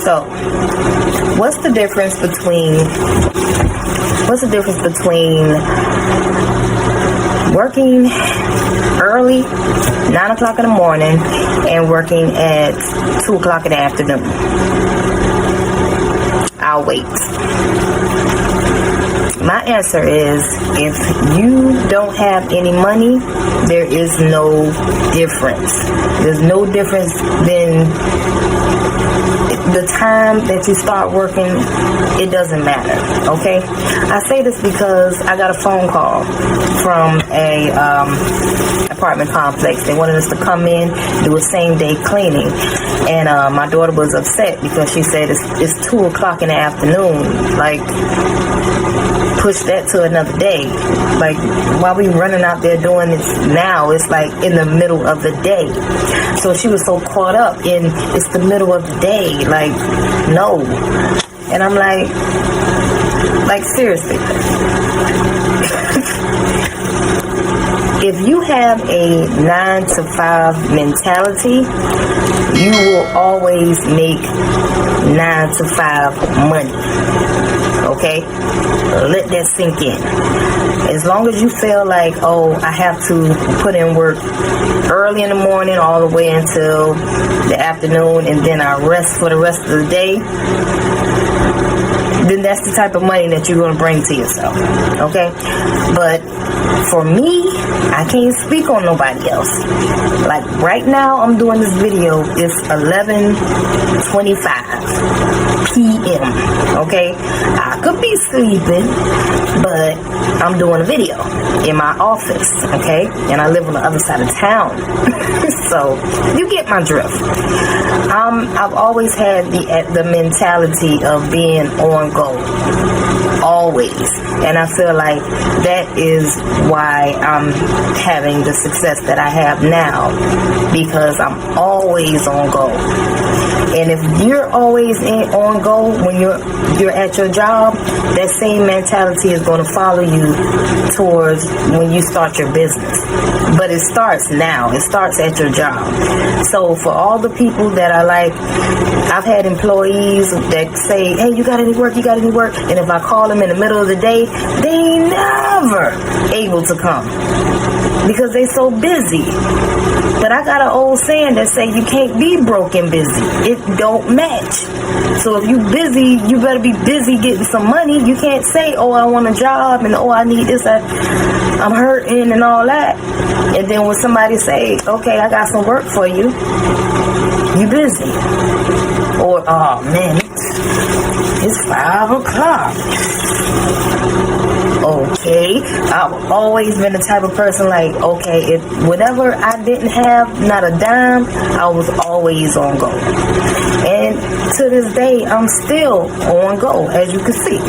So, what's the difference between working early, 9 o'clock in the morning, and working at 2 o'clock in the afternoon? I'll wait. My answer is, if you don't have any money, there is no difference. There's no difference than the time that you start working. It doesn't matter, okay? I say this because I got a phone call from a apartment complex. They wanted us to come in, do a same-day cleaning, and my daughter was upset because she said it's 2 o'clock in the afternoon. Like, push that to another day. Like, why we running out there doing this now? It's like in the middle of the day. So she was so caught up in it's the middle of the day. Like, no. And I'm like seriously. If you have a 9 to 5 mentality, you will always make 9 to 5 money. Okay? Let that sink in. As long as you feel like, oh, I have to put in work early in the morning all the way until the afternoon, and then I rest for the rest of the day, then that's the type of money that you're going to bring to yourself. Okay? But for me, I can't speak on nobody else. Like right now, I'm doing this video. It's 11:25 p.m. Okay? I could be sleeping, but I'm doing a video in my office. Okay? And I live on the other side of town. So, you get my drift. I've always had the mentality of being on go. Always. And I feel like that is why I'm having the success that I have now, because I'm always on go. And if you're always on go when you're at your job, that same mentality is going to follow you towards when you start your business. But it starts now. It starts at your job. So for all the people that are like, I've had employees that say, hey, you got any work? You got any work? And if I call them in the middle of the day, they ain't never able to come because they so busy. But I got an old saying that say you can't be broke and busy. It don't match. So if you busy, you better be busy getting some money. You can't say, oh, I want a job and oh, I need this, I'm hurting and all that. And then when somebody say, okay, I got some work for you, you busy. Or, oh man, it's 5 o'clock. Okay, I've always been the type of person like, okay, if whatever I didn't have, not a dime, I was always on go. And to this day, I'm still on go, as you can see.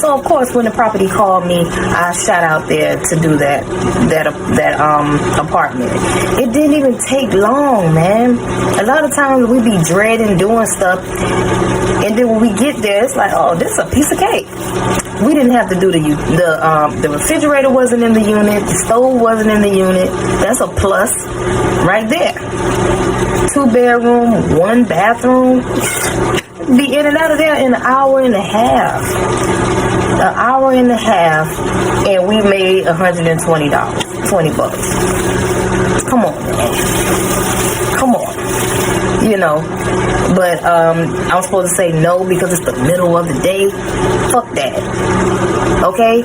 So of course, when the property called me, I shot out there to do that apartment. It didn't even take long, man. A lot of times we be dreading doing stuff, and then when we get there, it's like, oh, this is a piece of cake. We didn't have to do the refrigerator wasn't in the unit, the stove wasn't in the unit. That's a plus right there. 2 bedroom, 1 bathroom. Be in and out of there in an hour and a half. An hour and a half, and we made $120, $20. Come on, man. Come on. You know, but I'm supposed to say no because it's the middle of the day. Fuck that. Okay?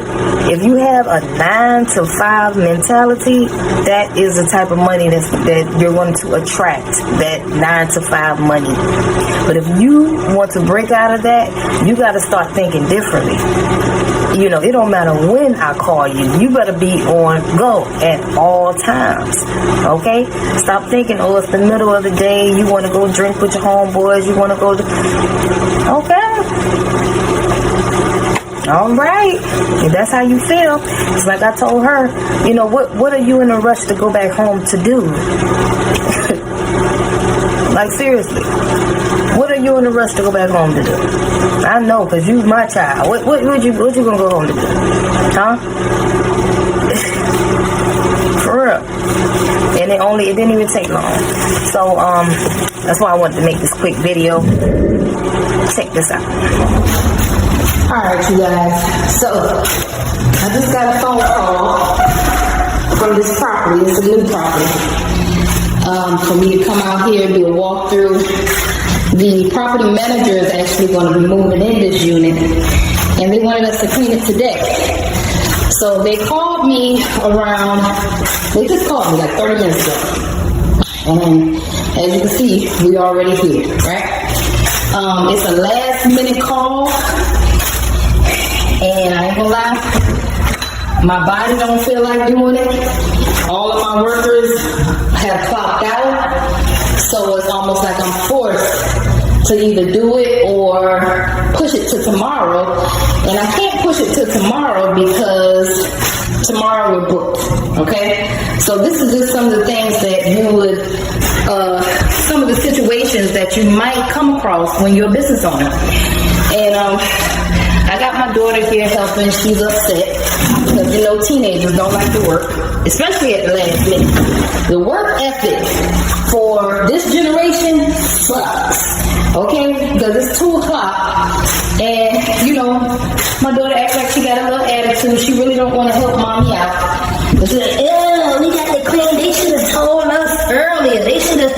If you have a 9 to 5 mentality, that is the type of money that you're going to attract, that 9 to 5 money. But if you want to break out of that, you got to start thinking differently. You know, it don't matter when I call you. You better be on go at all times. Okay? Stop thinking, oh, it's the middle of the day. You want to go drink with your homeboys. You want to go... Okay. All right. If that's how you feel. It's like I told her, you know, what are you in a rush to go back home to do? Like, seriously. What are you in a rush to go back home to do? I know, because you're my child. What you going to go home to do? Huh? For real. And and it didn't even take long. So that's why I wanted to make this quick video. Check this out. Alright, you guys, so I just got a phone call from this property. It's a new property, for me to come out here and do a walkthrough. The property manager is actually going to be moving in this unit, and they wanted us to clean it today. So they called me they just called me like 30 minutes ago. And as you can see, we already here, right? It's a last minute call, and I ain't gonna lie, my body don't feel like doing it. All of my workers have clocked out, so it's almost like I'm forced to either do it or push it to tomorrow. And I can't push it to tomorrow because tomorrow we're booked, okay? So this is just some of the things that you would, some of the situations that you might come across when you're a business owner. And I got my daughter here helping. She's upset because, you know, teenagers don't like to work, especially at the last minute. The work ethic for this generation sucks, okay? Because it's 2 o'clock, and, you know, my daughter acts like she got a little attitude. She really don't want to help mommy out. But she's like, yeah, we got to clean. They should have told us earlier. They should have.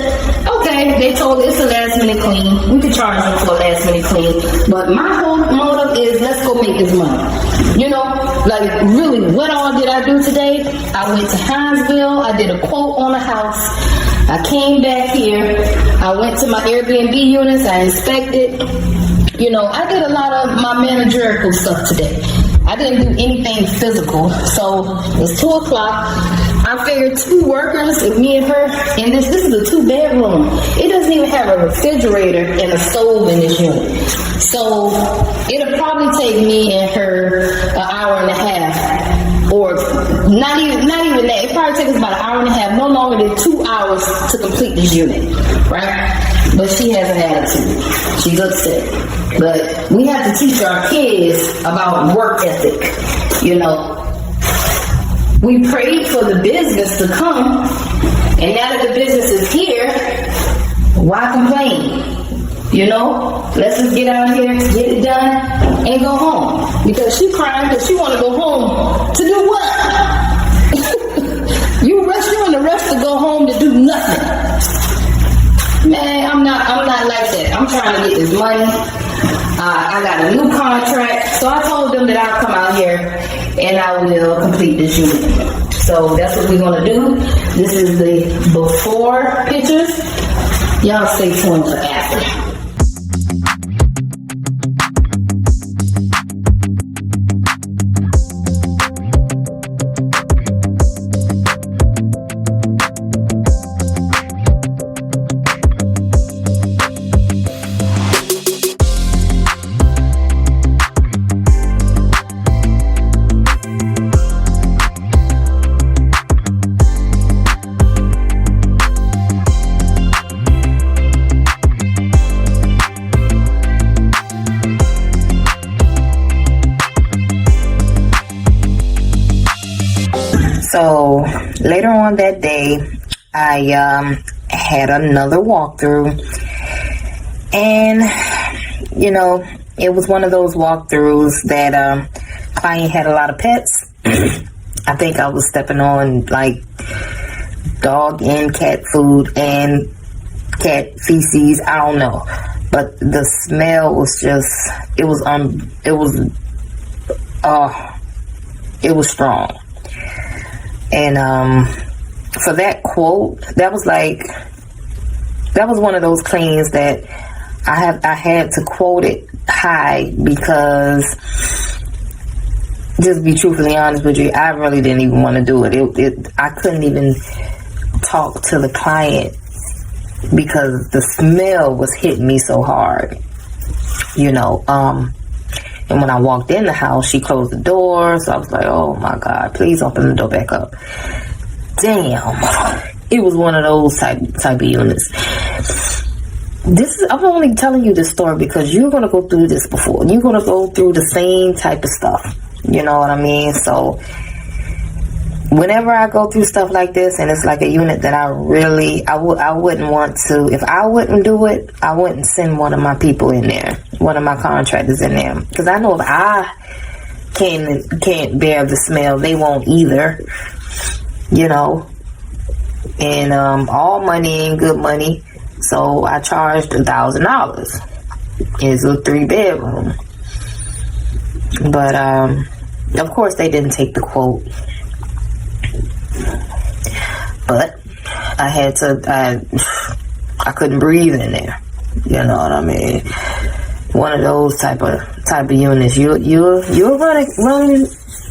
Okay, they told us it's a last minute clean. We could charge them for a last minute clean. But my whole motive is let's go make this money. You know, like really, what all did I do today? I went to Hinesville. I did a quote on a house. I came back here. I went to my Airbnb units. I inspected. You know, I did a lot of my managerial stuff today. I didn't do anything physical. So it's 2 o'clock. I figured 2 workers, if me and her, and this is a 2-bedroom. It doesn't even have a refrigerator and a stove in this unit. So it'll probably take me and her an hour and a half, or not even that. It probably takes us about an hour and a half, no longer than 2 hours to complete this unit, right? But she has an attitude. She's upset. But we have to teach our kids about work ethic. You know, we prayed for the business to come, and now that the business is here, why complain? You know, let's just get out here, get it done, and go home. Because she crying because she want to go home to do what? You're in a rush to go home to do nothing. Man, I'm not like that. I'm trying to get this money. I got a new contract, so I told them that I'll come out here and I will complete this unit. So that's what we're gonna do. This is the before pictures. Y'all stay tuned for after. So later on that day, I had another walkthrough, and you know, it was one of those walkthroughs that client had a lot of pets. I think I was stepping on like dog and cat food and cat feces. I don't know, but the smell was just it was strong. And for that quote, that was one of those cleans that I had to quote it high, because just be truthfully honest with you, I really didn't even want to do it. I couldn't even talk to the client because the smell was hitting me so hard, you know. And when I walked in the house, she closed the door. So I was like, oh my God, please open the door back up. Damn. It was one of those type of units. I'm only telling you this story because you're going to go through this before. You're going to go through the same type of stuff. You know what I mean? So whenever I go through stuff like this, and it's like a unit that I wouldn't want to, if I wouldn't do it, I wouldn't send one of my people in there, one of my contractors in there, because I know if I can't bear the smell, they won't either, you know. And all money ain't good money, so I charged $1,000. It's a 3-bedroom, but of course they didn't take the quote. But I had to, I couldn't breathe in there. You know what I mean? One of those type of units. You'll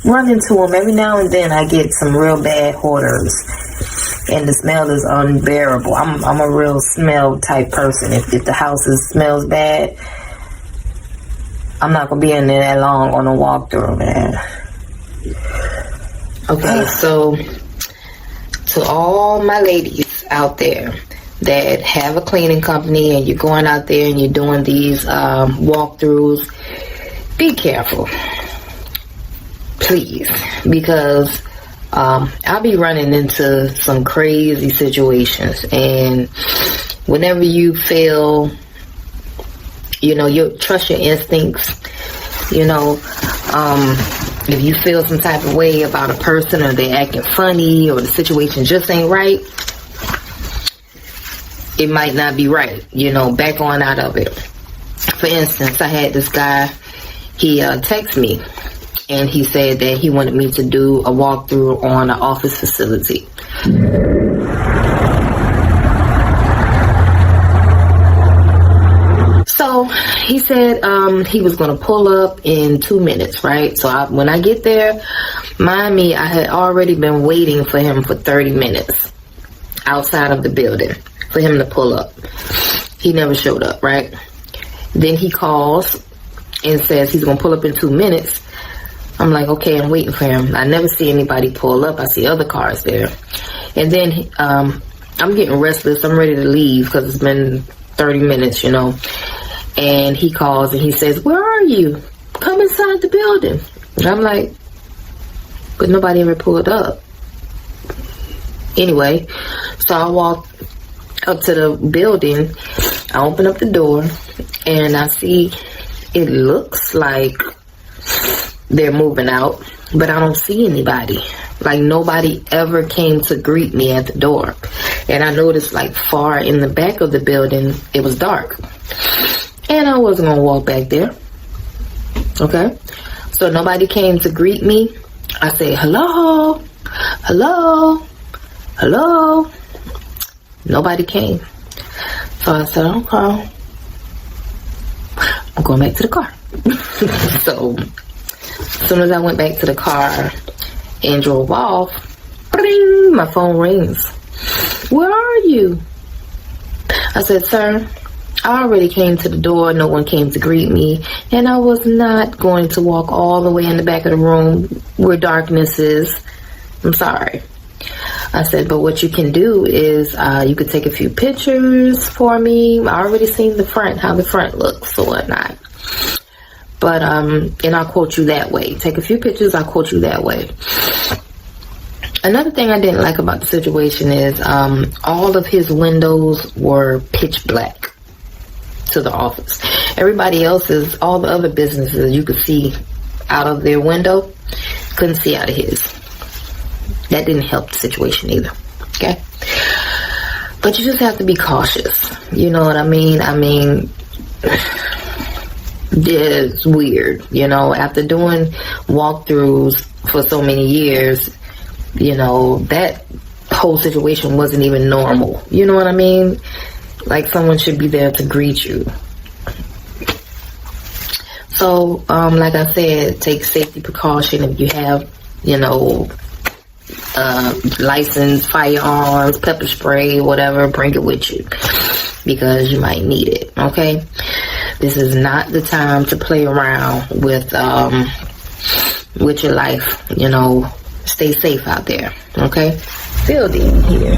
run into them every now and then. I get some real bad hoarders, and the smell is unbearable. I'm a real smell type person. If the house smells bad, I'm not gonna be in there that long on a walkthrough, man. Okay, so to all my ladies out there that have a cleaning company and you're going out there and you're doing these walkthroughs, be careful, please, because I'll be running into some crazy situations, and whenever you feel, you know, you trust your instincts, you know, if you feel some type of way about a person, or they're acting funny, or the situation just ain't right, it might not be right, you know, back on out of it. For instance, I had this guy, he texted me, and he said that he wanted me to do a walkthrough on an office facility. So he said he was going to pull up in 2 minutes, right? So when I get there, mind me, I had already been waiting for him for 30 minutes outside of the building for him to pull up. He never showed up, right? Then he calls and says he's going to pull up in 2 minutes. I'm like, okay, I'm waiting for him. I never see anybody pull up. I see other cars there. And then I'm getting restless. I'm ready to leave because it's been 30 minutes, you know. And he calls and he says, where are you? Come inside the building. And I'm like, but nobody ever pulled up. Anyway, so I walk up to the building. I open up the door and I see it looks like they're moving out, but I don't see anybody. Like, nobody ever came to greet me at the door. And I noticed, like, far in the back of the building, it was dark. And I wasn't going to walk back there. Okay? So nobody came to greet me. I say, hello? Hello? Hello? Nobody came. So I said, okay. I'm going back to the car. So as soon as I went back to the car and drove off, bring, my phone rings. Where are you? I said, sir, I already came to the door. No one came to greet me. And I was not going to walk all the way in the back of the room where darkness is. I'm sorry. I said, but what you can do is you could take a few pictures for me. I already seen the front, how the front looks or whatnot. But, and I'll quote you that way. Take a few pictures, I'll quote you that way. Another thing I didn't like about the situation is all of his windows were pitch black to the office. Everybody else's, all the other businesses you could see out of their window, couldn't see out of his. That didn't help the situation either. Okay? But you just have to be cautious. You know what I mean? I mean, it's weird, you know, after doing walkthroughs for so many years, you know, that whole situation wasn't even normal. You know what I mean? Like, someone should be there to greet you. So, like I said, take safety precaution. If you have, you know, licensed firearms, pepper spray, whatever, bring it with you because you might need it. Okay? This is not the time to play around with your life. You know, stay safe out there. Okay? Building here.